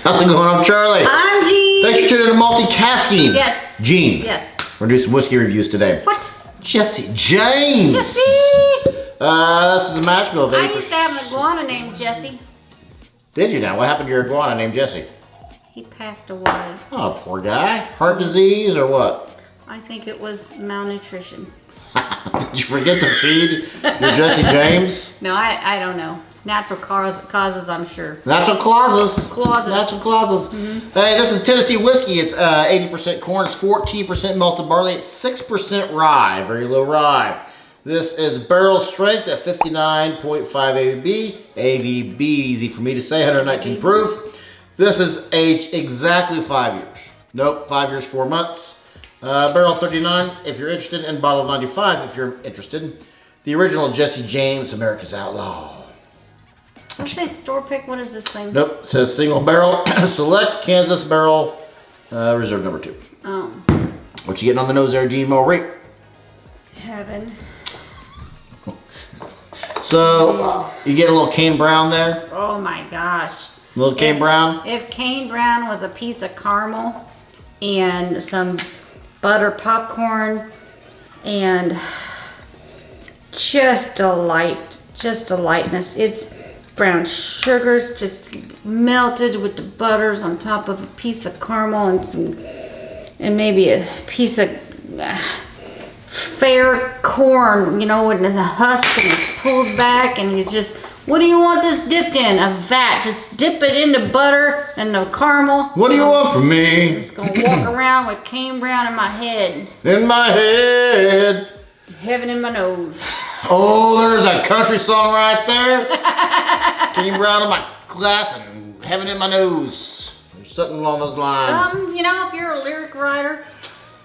How's it going? I'm Charlie. I'm Gene. Thanks for tuning in to Multicasking. Yes. Gene. Yes. We're going to do some whiskey reviews today. What? Jesse James. Jesse. This is a mash bill of I used to have an iguana named Jesse. Did you now? What happened to your iguana named Jesse? He passed away. Oh, poor guy. Heart disease or what? I think it was malnutrition. Did you forget to feed your Jesse James? No, I don't know. Natural causes, I'm sure. Natural clauses. Clauses. Natural clauses. Mm-hmm. Hey, this is Tennessee whiskey. It's 80% corn. It's 14% malted barley. It's 6% rye. Very low rye. This is barrel strength at 59.5 ABV. ABV, easy for me to say, 119 proof. This is aged exactly 5 years. Nope, 5 years, 4 months. Barrel 39 if you're interested, and bottle 95 if you're interested. The original Jesse James, America's Outlaw. I say store pick. What is this thing? Nope, it says single barrel. Select Kansas barrel, reserve number 2. Oh. What you getting on the nose there, GMO rate? Heaven. So, you get a little cane brown there? Oh my gosh. A little cane brown? If cane brown was a piece of caramel and some butter popcorn and just a lightness. It's brown sugars just melted with the butters on top of a piece of caramel and maybe a piece of fair corn, you know, when there's a husk and it's pulled back and you just, what do you want this dipped in? A vat. Just dip it into butter and the caramel. What do you want from me? I'm just gonna walk around with cane brown in my head. In my head. Heaven in my nose. Oh, there's a country song right there. Cane brown in my glass and heaven in my nose. There's something along those lines. You know, if you're a lyric writer,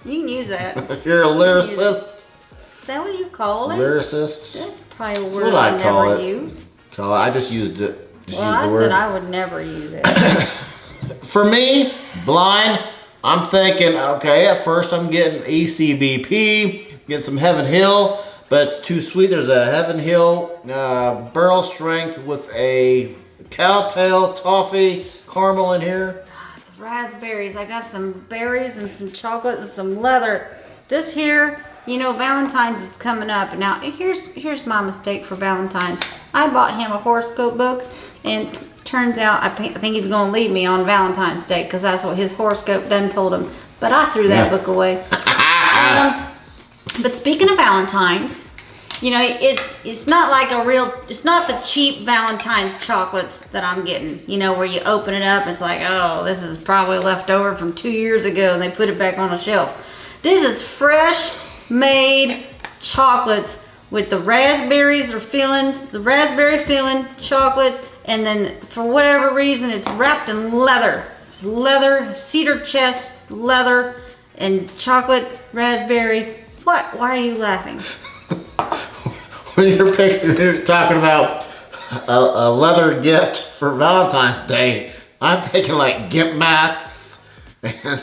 you can use that. If you're a lyricist. Is that what you call it? Lyricist. That's probably a That's word what I I call never it. use. I just used it. Well, I said I would never use it. For me, blind, I'm thinking, okay, at first I'm getting ECBP, getting some Heaven Hill, but it's too sweet. There's a Heaven Hill barrel strength with a cowtail, toffee, caramel in here. The raspberries. I got some berries and some chocolate and some leather. This here, you know, Valentine's is coming up. Now, here's my mistake for Valentine's. I bought him a horoscope book, and turns out I think he's going to leave me on Valentine's Day because that's what his horoscope done told him. But I threw that book away. But speaking of Valentine's, you know, it's not like it's not the cheap Valentine's chocolates that I'm getting, you know, where you open it up, it's like, oh, this is probably left over from 2 years ago, and they put it back on a shelf. This is fresh made chocolates with the raspberries or fillings, the raspberry filling chocolate, and then for whatever reason it's wrapped in leather. It's leather, cedar chest, leather, and chocolate raspberry. What? Why are you laughing? When you're talking about a leather gift for Valentine's Day, I'm thinking like gimp masks and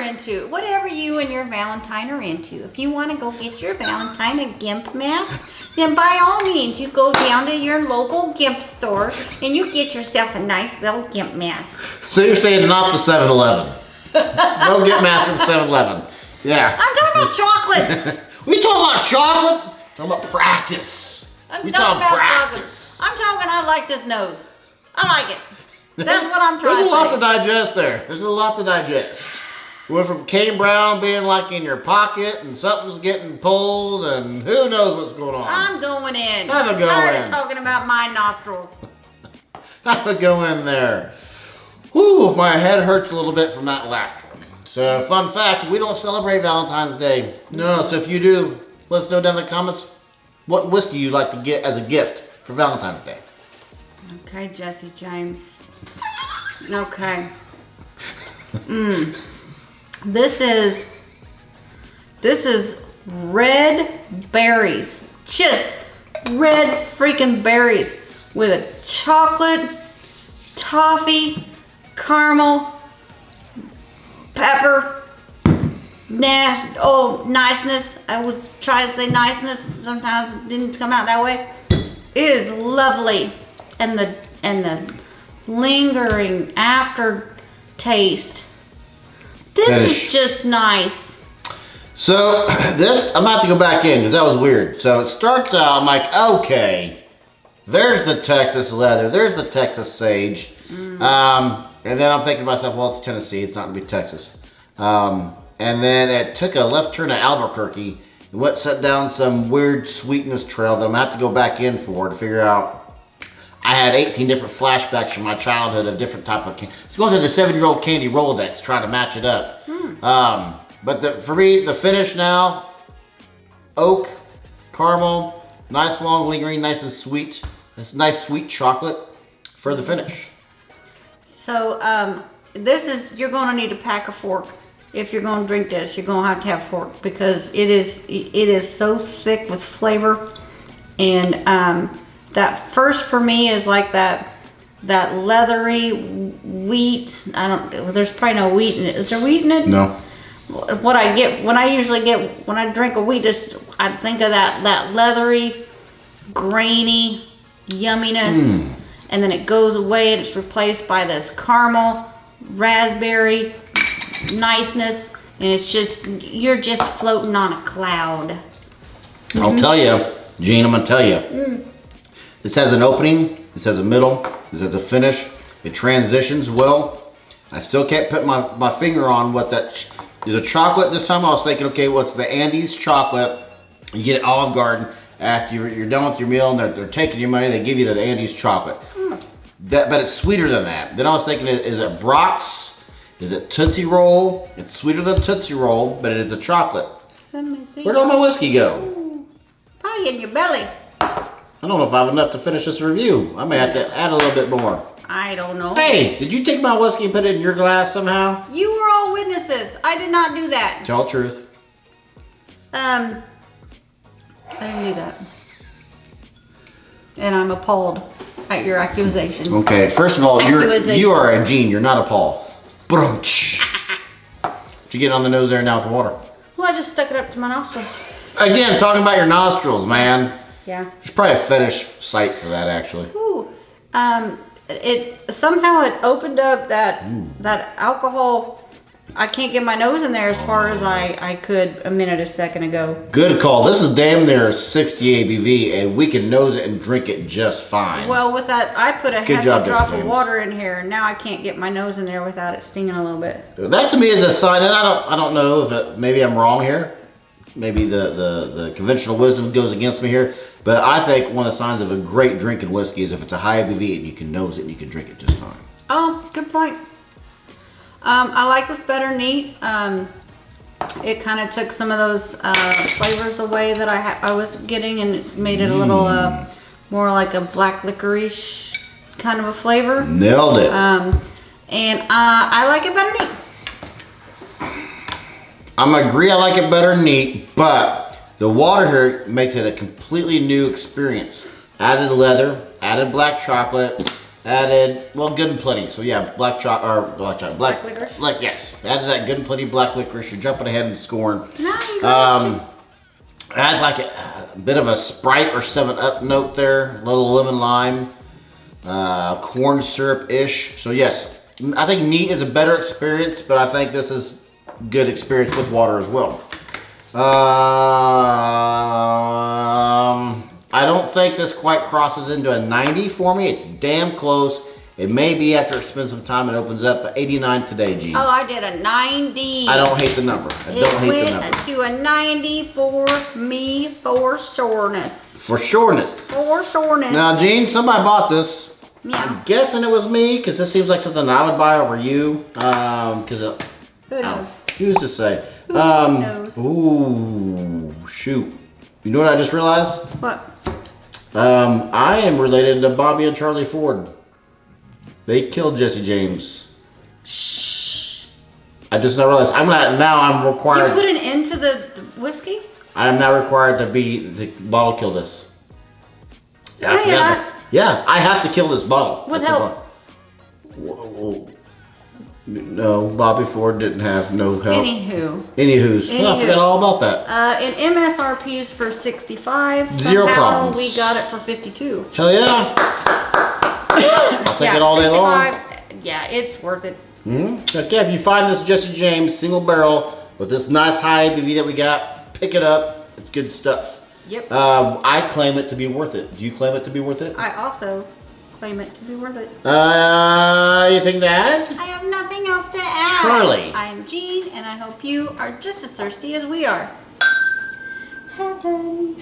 into whatever you and your Valentine are into. If you want to go get your Valentine a gimp mask, then by all means you go down to your local gimp store and you get yourself a nice little gimp mask. So you're saying not the 7-Eleven? No gimp mask at the 7-Eleven. Yeah. I'm talking about chocolates. We talking about chocolate? Talking about practice. I'm talking about practice. I'm talking. I like this nose. I like it. That's what I'm trying to say. There's a lot to digest there. There's a lot to digest. Went from cane brown being like in your pocket and something's getting pulled and who knows what's going on. I'm going in. Have a go in. I'm tired of talking about my nostrils. Have a go in there. Whew, my head hurts a little bit from that laughter. So, fun fact, we don't celebrate Valentine's Day. No, so if you do, let us know down in the comments what whiskey you'd like to get as a gift for Valentine's Day. Okay, Jesse James. Okay. This is red berries. Just red freaking berries with a chocolate, toffee, caramel, pepper, niceness. I was trying to say niceness. Sometimes it didn't come out that way. It is lovely. And the lingering aftertaste. This Finish. is just nice. So this, I'm about to go back in because that was weird. So it starts out, I'm like, okay, there's the Texas leather, there's the Texas sage. And then I'm thinking to myself, well, it's Tennessee, it's not gonna be Texas. And then it took a left turn at Albuquerque and went set down some weird sweetness trail that I'm gonna have to go back in for to figure out. I had 18 different flashbacks from my childhood of different type of candy. It's going through the 7-year-old candy Rolodex trying to match it up. But for me, the finish now, oak, caramel, nice long lingering, nice and sweet. It's nice sweet chocolate for the finish. So this is, you're gonna need to pack a fork. If you're gonna drink this, you're gonna have to have a fork because it is so thick with flavor. And that first for me is like that leathery wheat. There's probably no wheat in it. Is there wheat in it? No. What I get, when I drink a wheat, I think of that leathery, grainy yumminess. And then it goes away and it's replaced by this caramel, raspberry niceness. And it's just, you're just floating on a cloud. I'll tell you, Gene, I'm gonna tell you. This has an opening, this has a middle, this has a finish. It transitions well. I still can't put my finger on what that is. A chocolate. This time I was thinking, okay, what's the Andes chocolate? You get it at Olive Garden after you're done with your meal and they're taking your money, they give you the Andes chocolate. But it's sweeter than that. Then I was thinking, is it Brock's? Is it Tootsie Roll? It's sweeter than Tootsie Roll, but it is a chocolate. Let me see. Where'd all my whiskey go? Ooh, probably in your belly. I don't know if I have enough to finish this review. I may have to add a little bit more. I don't know. Hey, did you take my whiskey and put it in your glass somehow? You were all witnesses. I did not do that. Tell the truth. I didn't do that. And I'm appalled at your accusation. Okay, first of all, Accusation. you are a Gene. You're not a Paul. Brunch. Did you get on the nose there now with water? Well, I just stuck it up to my nostrils. Again, talking about your nostrils, man. Yeah. There's probably a fetish site for that, actually. Ooh. It somehow it opened up that alcohol. I can't get my nose in there as far as I could a second ago. Good call. This is damn near 60 ABV, and we can nose it and drink it just fine. Well, with that, I put a Good hefty job, drop Jessica of James. water in here, and now I can't get my nose in there without it stinging a little bit. That to me is a sign, and I don't know if maybe I'm wrong here. Maybe the conventional wisdom goes against me here. But I think one of the signs of a great drinking whiskey is if it's a high ABV and you can nose it and you can drink it just fine. Oh, good point. I like this better neat. It kind of took some of those flavors away that I was getting and made it a little more like a black licorice kind of a flavor. Nailed it. And I like it better neat. I'm agree I like it better neat, but the water here makes it a completely new experience. Added leather, added black chocolate, added, well, good and plenty. So yeah, black licorice. Yes, added that good and plenty black licorice. You're jumping ahead and scoring. No, you got Adds like a bit of a Sprite or 7-Up note there, a little lemon lime, corn syrup-ish. So yes, I think neat is a better experience, but I think this is good experience with water as well. I don't think this quite crosses into a 90 for me. It's damn close. It may be after it spends some time it opens up, but 89 today, Gene. Oh, I did a 90. I don't hate the number. I don't hate the number. It went to a 90 for me for sureness. For sureness. For sureness. Now, Gene, somebody bought this. Yeah. I'm guessing it was me, because this seems like something I would buy over you. Because Who knows? who's to say? Who knows? Ooh, shoot. You know what I just realized? What? I am related to Bobby and Charlie Ford. They killed Jesse James. Shh. I just now realized. I'm required. You put an end to the whiskey? I am now required to bottle kill this. Yeah, No, you're not. Yeah, I have to kill this bottle. With That's help. Whoa. No, Bobby Ford didn't have no help. Anywho's. Oh, I forgot all about that. And MSRP is for 65. Zero Somehow problems. we got it for 52. Hell yeah. I'll take it all day long. 65, yeah, it's worth it. Okay, if you find this Jesse James single barrel with this nice high ABV that we got, pick it up. It's good stuff. Yep. I claim it to be worth it. Do you claim it to be worth it? I also claim it to be worth it. Anything to add? I have nothing else to add. Charlie. I am Jean, and I hope you are just as thirsty as we are. Heaven.